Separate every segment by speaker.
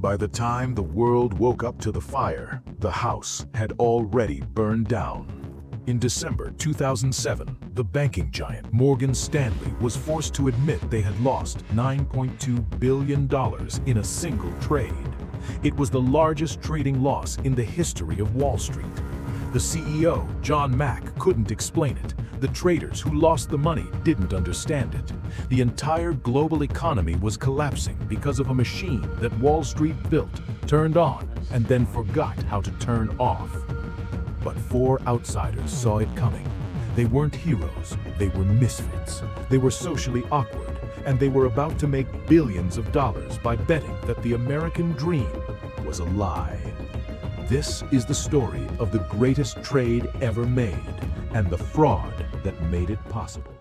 Speaker 1: By the time the world woke up to the fire, the house had already burned down. In December 2007, the banking giant Morgan Stanley was forced to admit they had lost $9.2 billion in a single trade. It was the largest trading loss in the history of Wall Street. The CEO, John Mack, couldn't explain it. The traders who lost the money didn't understand it. The entire global economy was collapsing because of a machine that Wall Street built, turned on, and then forgot how to turn off. But four outsiders saw it coming. They weren't heroes, they were misfits. They were socially awkward, and they were about to make billions of dollars by betting that the American dream was a lie. This is the story of the greatest trade ever made, and the fraud that made it possible.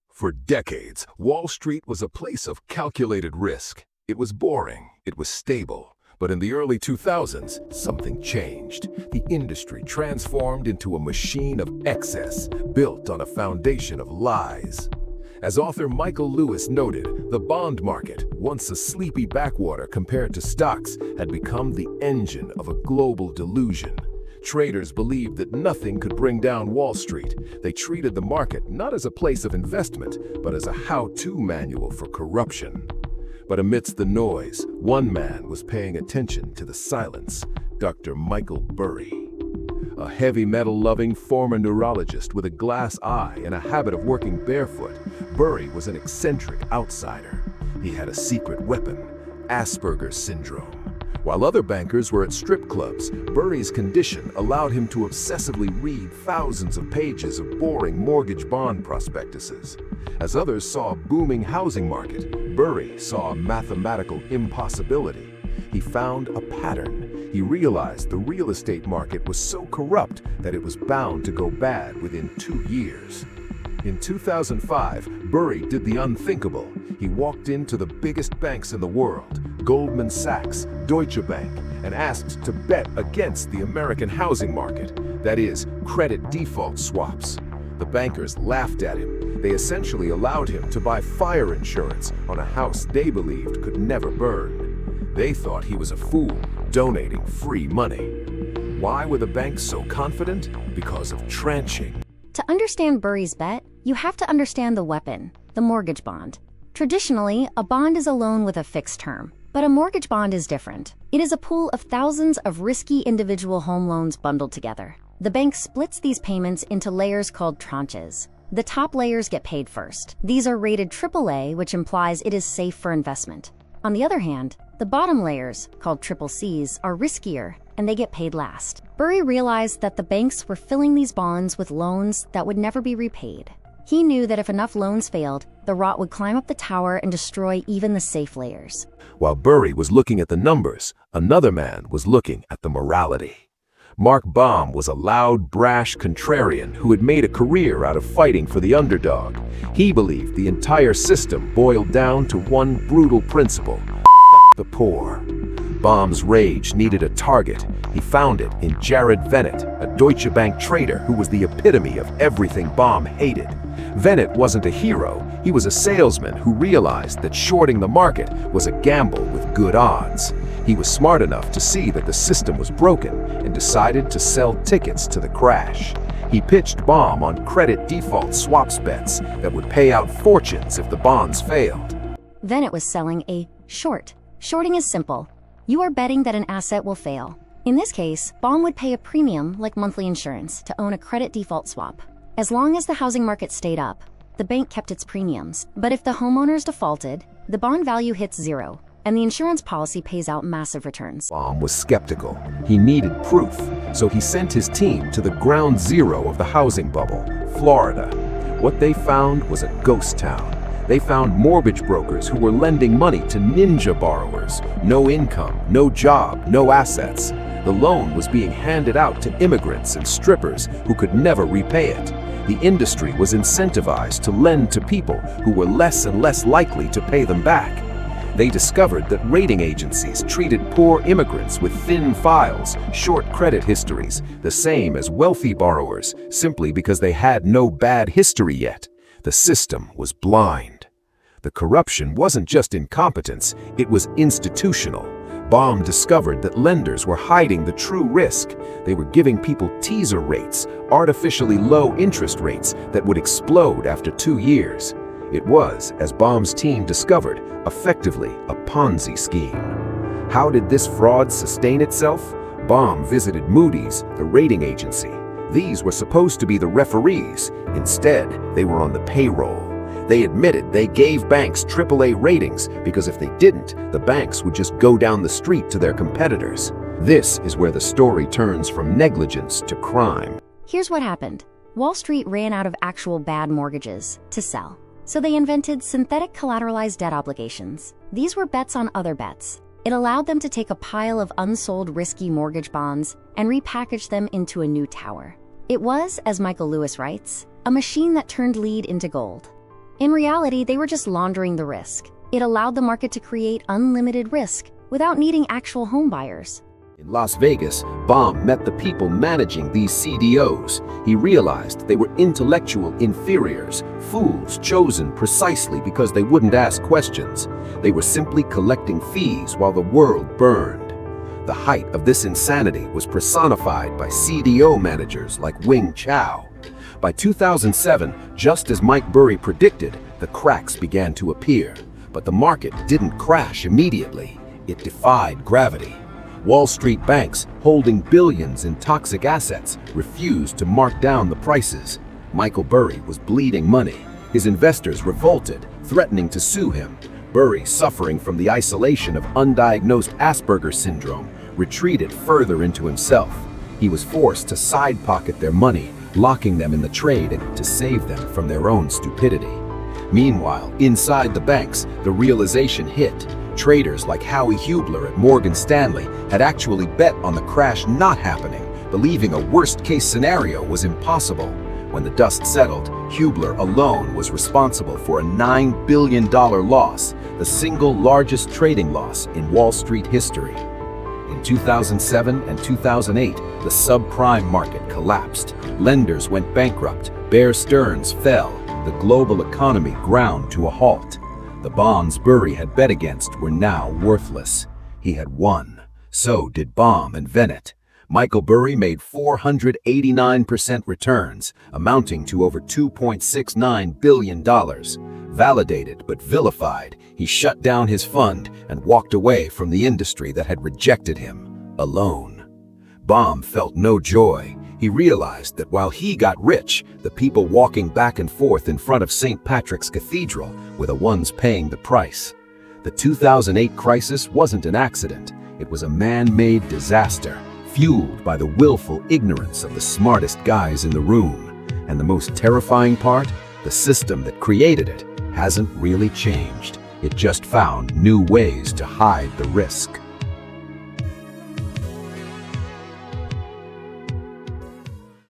Speaker 2: For decades, Wall Street was a place of calculated risk. It was boring, it was stable. But in the early 2000s, something changed. The industry transformed into a machine of excess, built on a foundation of lies. As author Michael Lewis noted, the bond market, once a sleepy backwater compared to stocks, had become the engine of a global delusion. Traders believed that nothing could bring down Wall Street. They treated the market not as a place of investment, but as a how-to manual for corruption. But amidst the noise, one man was paying attention to the silence: Dr. Michael Burry. A heavy metal-loving former neurologist with a glass eye and a habit of working barefoot, Burry was an eccentric outsider. He had a secret weapon: Asperger's syndrome. While other bankers were at strip clubs, Burry's condition allowed him to obsessively read thousands of pages of boring mortgage bond prospectuses. As others saw a booming housing market, Burry saw a mathematical impossibility. He found a pattern. He realized the real estate market was so corrupt that it was bound to go bad within 2 years. In 2005, Burry did the unthinkable. He walked into the biggest banks in the world, Goldman Sachs, Deutsche Bank, and asked to bet against the American housing market, that is, credit default swaps. The bankers laughed at him. They essentially allowed him to buy fire insurance on a house they believed could never burn. They thought he was a fool, donating free money. Why were the banks so confident? Because of tranching.
Speaker 3: To understand Burry's bet, you have to understand the weapon, the mortgage bond. Traditionally, a bond is a loan with a fixed term, but a mortgage bond is different. It is a pool of thousands of risky individual home loans bundled together. The bank splits these payments into layers called tranches. The top layers get paid first. These are rated AAA, which implies it is safe for investment. On the other hand, the bottom layers, called CCCs, are riskier, and they get paid last. Burry realized that the banks were filling these bonds with loans that would never be repaid. He knew that if enough loans failed, the rot would climb up the tower and destroy even the safe layers.
Speaker 2: While Burry was looking at the numbers, another man was looking at the morality. Mark Baum was a loud, brash contrarian who had made a career out of fighting for the underdog. He believed the entire system boiled down to one brutal principle: the poor. Baum's rage needed a target. He found it in Jared Venet, a Deutsche Bank trader who was the epitome of everything Baum hated. Venet wasn't a hero. He was a salesman who realized that shorting the market was a gamble with good odds. He was smart enough to see that the system was broken and decided to sell tickets to the crash. He pitched Baum on credit default swaps bets that would pay out fortunes if the bonds failed.
Speaker 3: Venet was selling a short. Shorting is simple. You are betting that an asset will fail. In this case, Baum would pay a premium, like monthly insurance, to own a credit default swap. As long as the housing market stayed up, the bank kept its premiums. But if the homeowners defaulted, the bond value hits zero, and the insurance policy pays out massive returns.
Speaker 2: Baum was skeptical. He needed proof, so he sent his team to the ground zero of the housing bubble, Florida. What they found was a ghost town. They found mortgage brokers who were lending money to ninja borrowers. No income, no job, no assets. The loan was being handed out to immigrants and strippers who could never repay it. The industry was incentivized to lend to people who were less and less likely to pay them back. They discovered that rating agencies treated poor immigrants with thin files, short credit histories, the same as wealthy borrowers, simply because they had no bad history yet. The system was blind. The corruption wasn't just incompetence, it was institutional. Baum discovered that lenders were hiding the true risk. They were giving people teaser rates, artificially low interest rates that would explode after 2 years. It was, as Baum's team discovered, effectively a Ponzi scheme. How did this fraud sustain itself? Baum visited Moody's, the rating agency. These were supposed to be the referees. Instead, they were on the payroll. They admitted they gave banks AAA ratings because if they didn't, the banks would just go down the street to their competitors. This is where the story turns from negligence to crime.
Speaker 3: Here's what happened. Wall Street ran out of actual bad mortgages to sell. So they invented synthetic collateralized debt obligations. These were bets on other bets. It allowed them to take a pile of unsold risky mortgage bonds and repackage them into a new tower. It was, as Michael Lewis writes, a machine that turned lead into gold. In reality, they were just laundering the risk. It allowed the market to create unlimited risk without needing actual home buyers.
Speaker 2: In Las Vegas, Baum met the people managing these CDOs. He realized they were intellectual inferiors, fools chosen precisely because they wouldn't ask questions. They were simply collecting fees while the world burned. The height of this insanity was personified by CDO managers like Wing Chow. By 2007, just as Mike Burry predicted, the cracks began to appear. But the market didn't crash immediately. It defied gravity. Wall Street banks, holding billions in toxic assets, refused to mark down the prices. Michael Burry was bleeding money. His investors revolted, threatening to sue him. Burry, suffering from the isolation of undiagnosed Asperger's syndrome, retreated further into himself. He was forced to side-pocket their money, locking them in the trade to save them from their own stupidity. Meanwhile, inside the banks, the realization hit. Traders like Howie Hubler at Morgan Stanley had actually bet on the crash not happening, believing a worst-case scenario was impossible. When the dust settled, Hubler alone was responsible for a $9 billion loss, the single largest trading loss in Wall Street history. In 2007 and 2008, the subprime market collapsed. Lenders went bankrupt, Bear Stearns fell, the global economy ground to a halt. The bonds Burry had bet against were now worthless. He had won. So did Baum and Venet. Michael Burry made 489% returns, amounting to over $2.69 billion. Validated but vilified, he shut down his fund and walked away from the industry that had rejected him, alone. Baum felt no joy. He realized that while he got rich, the people walking back and forth in front of St. Patrick's Cathedral were the ones paying the price. The 2008 crisis wasn't an accident. It was a man-made disaster, fueled by the willful ignorance of the smartest guys in the room. And the most terrifying part? The system that created it hasn't really changed. It just found new ways to hide the risk.